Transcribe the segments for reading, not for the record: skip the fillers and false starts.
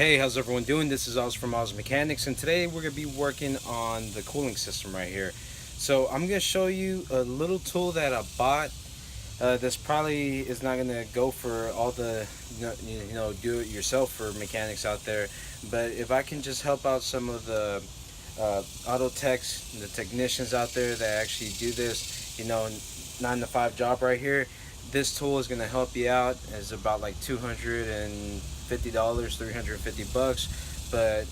Hey, how's everyone doing? This is Oz from Oz Mechanics, and today we're going to be working on the cooling system right here. So I'm going to show you a little tool that I bought. This probably is not going to go for all the do-it-yourself for mechanics out there, but if I can just help out some of the auto techs, the technicians out there that actually do this, 9 to 5 job right here, this tool is going to help you out. It's about like $250, 350 bucks. But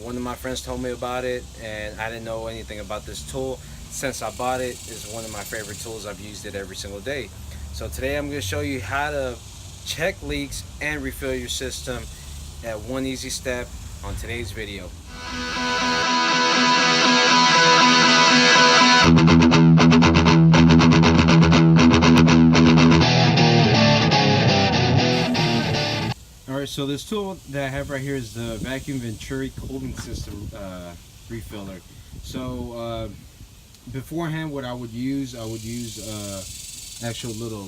one of my friends told me about it, and I didn't know anything about this tool. Since I bought it, it's one of my favorite tools. I've used it every single day. So today I'm going to show you how to check leaks and refill your system at one easy step on today's video. Alright, so this tool that I have right here is the Vacuum Venturi cooling system refiller. So beforehand, what I would use actual little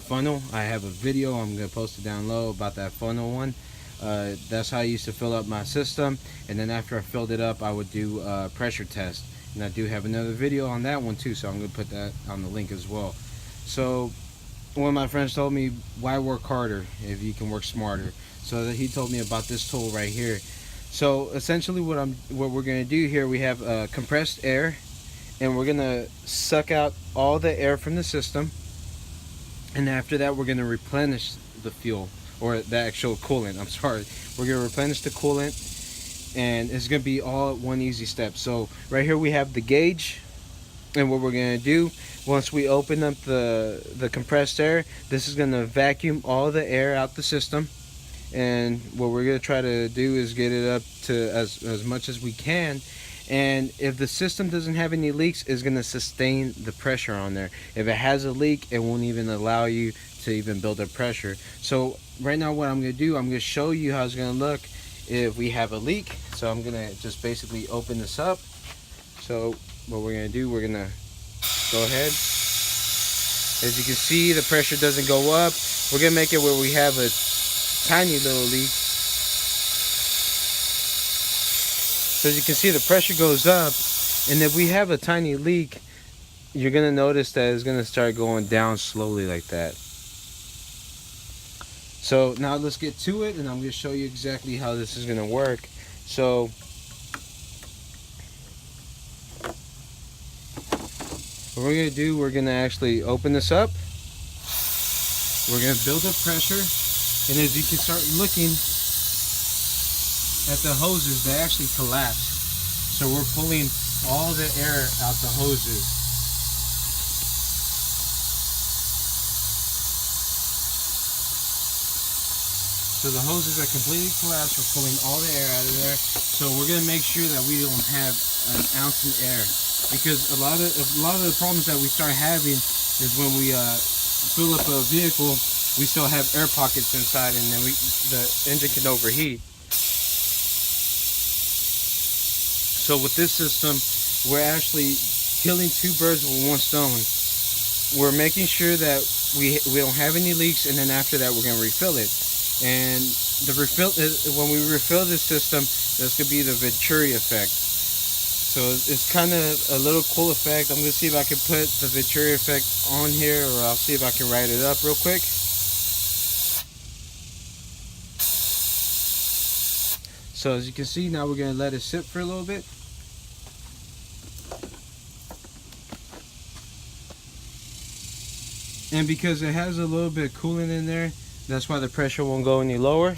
funnel. I have a video, I'm going to post it down low about that funnel one. That's how I used to fill up my system, and then after I filled it up I would do a pressure test, and I do have another video on that one too, so I'm going to put that on the link as well. So one of my friends told me, why work harder if you can work smarter? So he told me about this tool right here. So essentially what we're going to do here, we have compressed air, and we're going to suck out all the air from the system, and after that we're going to replenish the fuel, or the actual coolant, I'm sorry. We're going to replenish the coolant, and it's going to be all at one easy step. So right here we have the gauge, and what we're going to do, once we open up the compressed air, this is going to vacuum all the air out the system, and what we're going to try to do is get it up to as much as we can. And if the system doesn't have any leaks, it's going to sustain the pressure on there. If it has a leak, it won't even allow you to even build up pressure. So right now what I'm going to do, I'm going to show you how it's going to look if we have a leak. So I'm going to just basically open this up. So what we're going to do, we're going to go ahead. As you can see, the pressure doesn't go up. We're going to make it where we have a tiny little leak. So as you can see, the pressure goes up, and if we have a tiny leak, you're going to notice that it's going to start going down slowly like that. So now let's get to it, and I'm going to show you exactly how this is going to work. So what we're going to do, we're going to actually open this up. We're going to build up pressure, and as you can start looking at the hoses, they actually collapse. So we're pulling all the air out the hoses. So the hoses are completely collapsed. We're pulling all the air out of there. So we're going to make sure that we don't have an ounce of air, because a lot of the problems that we start having is when we fill up a vehicle, we still have air pockets inside, and then the engine can overheat. So with this system, we're actually killing two birds with one stone. We're making sure that we don't have any leaks, and then after that we're going to refill it. And the refill, when we refill this system, that's going to be the Venturi effect. So it's kind of a little cool effect. I'm going to see if I can put the Venturi effect on here, or I'll see if I can write it up real quick. So as you can see, now we're going to let it sit for a little bit. And because it has a little bit of coolant in there, that's why the pressure won't go any lower.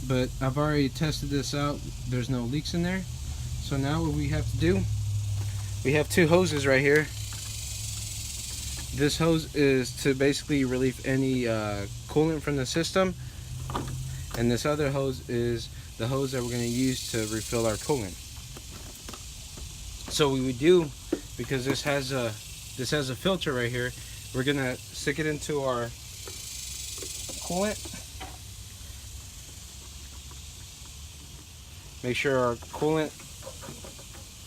But I've already tested this out. There's no leaks in there. So now what we have to do, we have two hoses right here. This hose is to basically relieve any coolant from the system, and this other hose is the hose that we're going to use to refill our coolant. So we would do, because this has a filter right here, we're going to stick it into our coolant. Make sure our coolant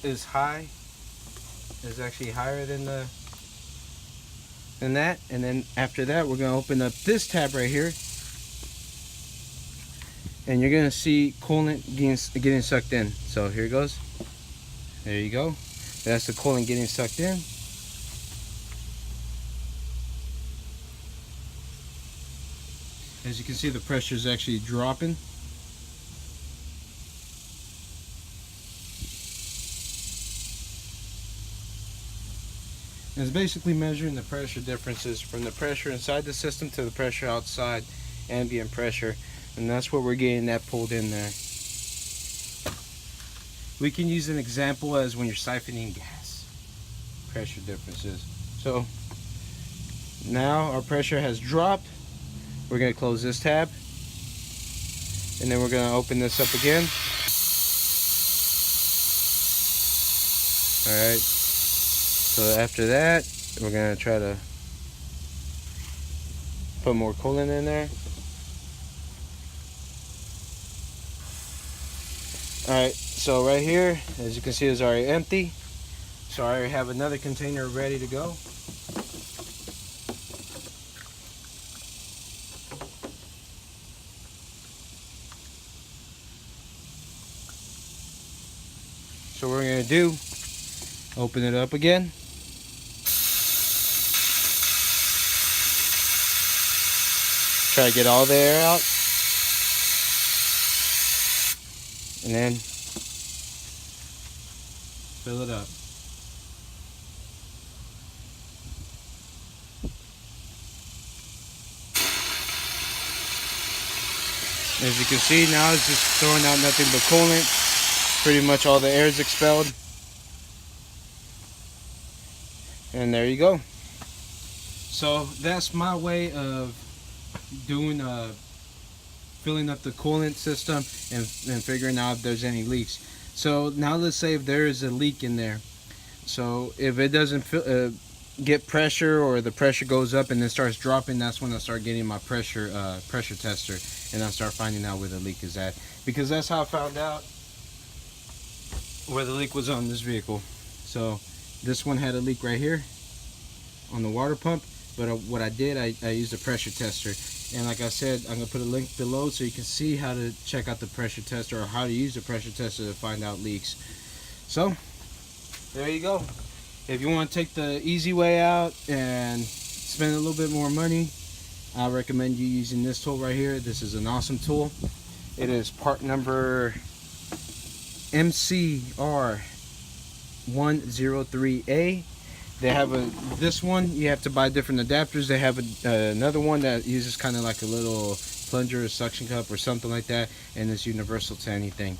is high, is actually higher than the and that, and then after that we're going to open up this tab right here, and you're going to see coolant getting sucked in. So here it goes. There you go. That's the coolant getting sucked in. As you can see, the pressure is actually dropping. And it's basically measuring the pressure differences from the pressure inside the system to the pressure outside, ambient pressure, and that's what we're getting that pulled in there. We can use an example as when you're siphoning gas, pressure differences. So now our pressure has dropped. We're going to close this tab, and then we're going to open this up again. Alright, so after that we're going to try to put more coolant in there. Alright, so right here, as you can see, is already empty. So I already have another container ready to go. So what we're going to do, open it up again. Try to get all the air out. And then fill it up. As you can see, now it's just throwing out nothing but coolant. Pretty much all the air is expelled. And there you go. So that's my way of doing filling up the coolant system and figuring out if there's any leaks. So now let's say if there is a leak in there. So if it doesn't get pressure, or the pressure goes up and then starts dropping, that's when I start getting my pressure tester, and I start finding out where the leak is at. Because that's how I found out where the leak was on this vehicle. So this one had a leak right here on the water pump, but what I did, I used a pressure tester, and like I said, I'm gonna put a link below so you can see how to check out the pressure tester, or how to use the pressure tester to find out leaks. So there you go. If you want to take the easy way out and spend a little bit more money, I recommend you using this tool right here. This is an awesome tool. It is part number MCR103A. They have this one, you have to buy different adapters. They have another one that uses kind of like a little plunger or suction cup or something like that, and it's universal to anything.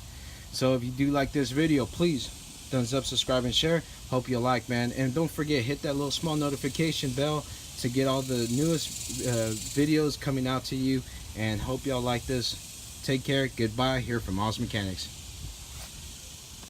So if you do like this video, please thumbs up, subscribe, and share. Hope you like, man. And don't forget, hit that little small notification bell to get all the newest videos coming out to you. And hope y'all like this. Take care. Goodbye. Here from Oz Mechanics.